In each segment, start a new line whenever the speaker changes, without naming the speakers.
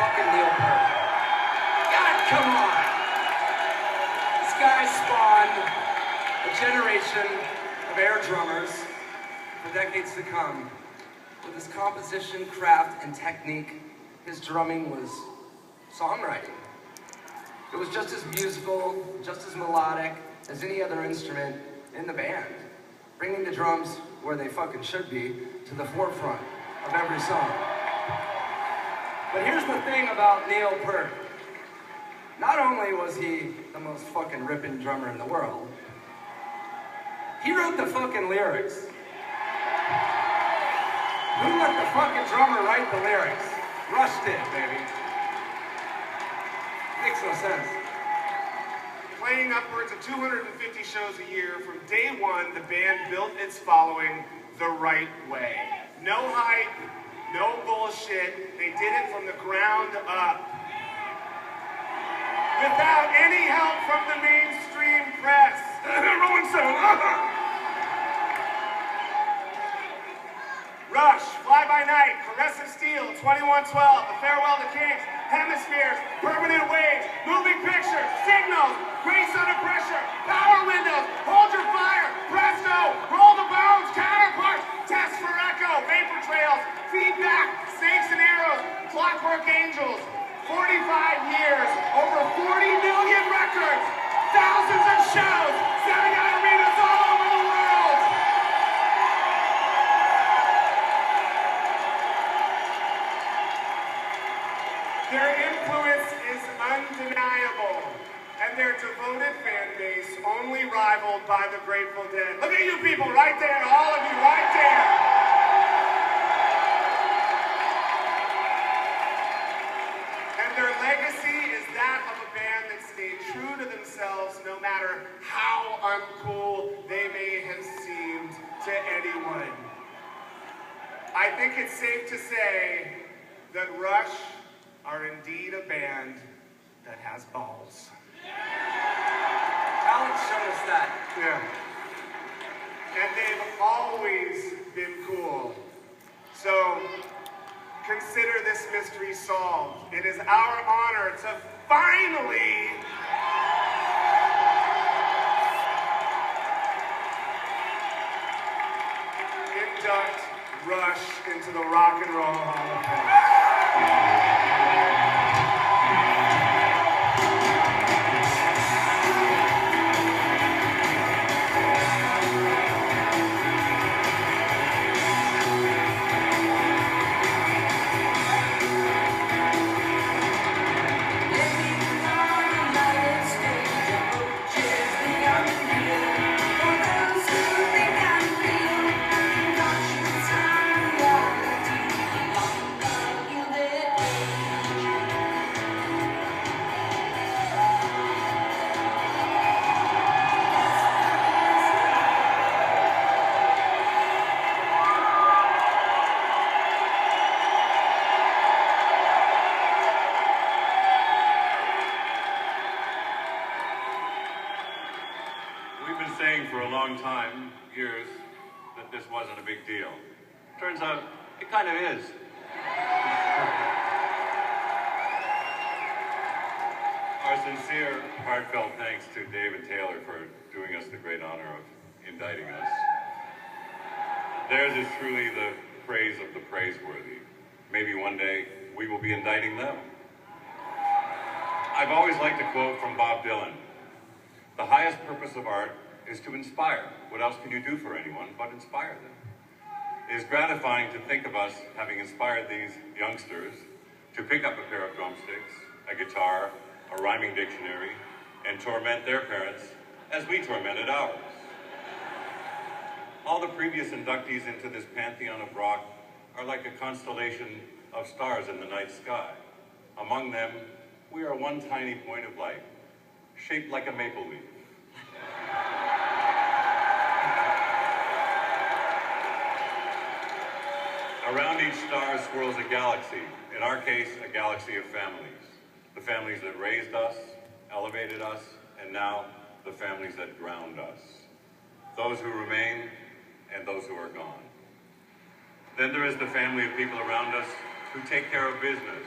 Fucking Neil Peart. God, come on. This guy spawned a generation of air drummers for decades to come. With his composition, craft, and technique, his drumming was songwriting. It was just as musical, just as melodic as any other instrument in the band, bringing the drums where they fucking should be, to the forefront of every song. But here's the thing about Neil Peart. Not only was he the most fucking ripping drummer in the world, he wrote the fucking lyrics. Who let the fucking drummer write the lyrics? Rush did, baby. Makes no sense.
Playing upwards of 250 shows a year, from day one, the band built its following the right way. No hype, no bullshit. They did it from the ground up. Without any help from the mainstream press. Rolling Stone. Rush, Fly By Night, Caress of Steel, 2112, The Farewell to Kings, Hemispheres, Permanent Waves, Moving Pictures, Signals, Grace Under Pressure, Power Windows, Hold Your Fire, Presto, Roll the Bones, Counterparts, Test for Echo, Vapor Trails, Feedback, Snakes and Arrows, Clockwork Angels. 45 years, over 40 million records, thousands of shows, selling out arenas all over the world. Their influence is undeniable, and their devoted fan base only rivaled by the Grateful Dead. Look at you people right there, all of you right there. Their legacy is that of a band that stayed true to themselves no matter how uncool they may have seemed to anyone. I think it's safe to say that Rush are indeed a band that has balls.
Alex showed us that.
Yeah. And they've always been cool. So, consider this mystery solved. It is our honor to finally induct Rush into the Rock and Roll Hall of Fame.
For a long time, years, that this wasn't a big deal. Turns out, it kind of is. Our sincere, heartfelt thanks to David Taylor for doing us the great honor of indicting us. Theirs is truly the praise of the praiseworthy. Maybe one day, we will be indicting them. I've always liked a quote from Bob Dylan. The highest purpose of art is to inspire. What else can you do for anyone but inspire them? It is gratifying to think of us having inspired these youngsters to pick up a pair of drumsticks, a guitar, a rhyming dictionary, and torment their parents as we tormented ours. All the previous inductees into this pantheon of rock are like a constellation of stars in the night sky. Among them, we are one tiny point of light, shaped like a maple leaf. Around each star swirls a galaxy, in our case, a galaxy of families. The families that raised us, elevated us, and now the families that ground us. Those who remain and those who are gone. Then there is the family of people around us who take care of business,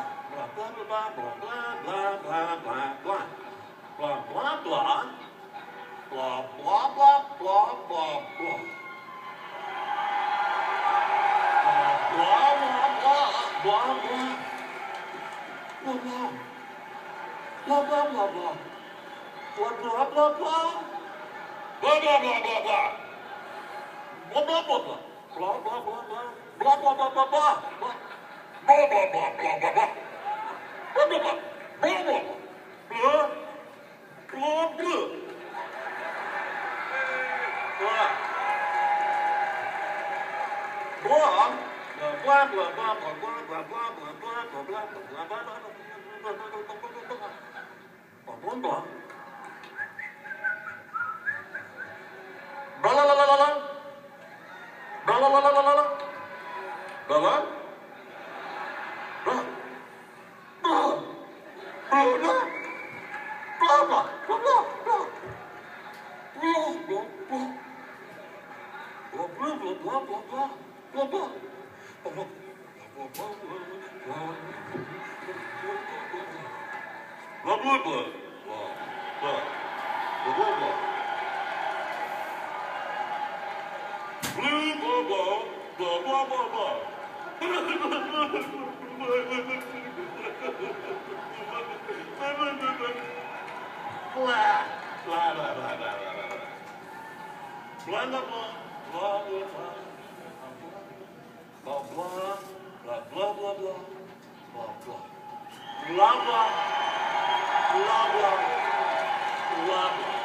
blah, blah, blah, blah, blah, blah, blah, blah, blah, blah, blah, blah, blah, blah, blah, blah, blah. Blah, blah, blah, blah, blah. Blah, blah. Blah, blah, blah, blah. Blah, blah, blah, blah. Blah, blah, blah, blah, blah. Blah, blah, blah, blah. Blah, blah, blah, blah. Blah, blah, blah, blah, blah. Blah, blah, blah, blah, blah, blah. Blah, blah, blah. Blah, blah, blah. Blah. Blah, blah. Blah. Blah. Blah, blah, blah, blah, blah, blah, blah, blah, blah, blah, blah, blah, blah, blah. Blah, blah. Blah, la, la, la, la, la. Blah, la, la, la, la, la. Blah, la. Blah. Blah. Blah, blah. Blah, blah. Blah, blah, blah. Blah, blah, blah. Blah, blah, blah, blah, blah, blah. Blah, blah. Blah, blah. Blah, blah, blah. Blah, blah, blah, blah. Blue, blah, blah, blah, blah, blah, blah. Blah, blah, blah, blah, blah, blah, blah. Blah, blah, blah, blah, blah, blah. Blah, blah, blah, blah, blah, blah. Blah, blah. Blah, blah. Blah, blah. Blah, blah.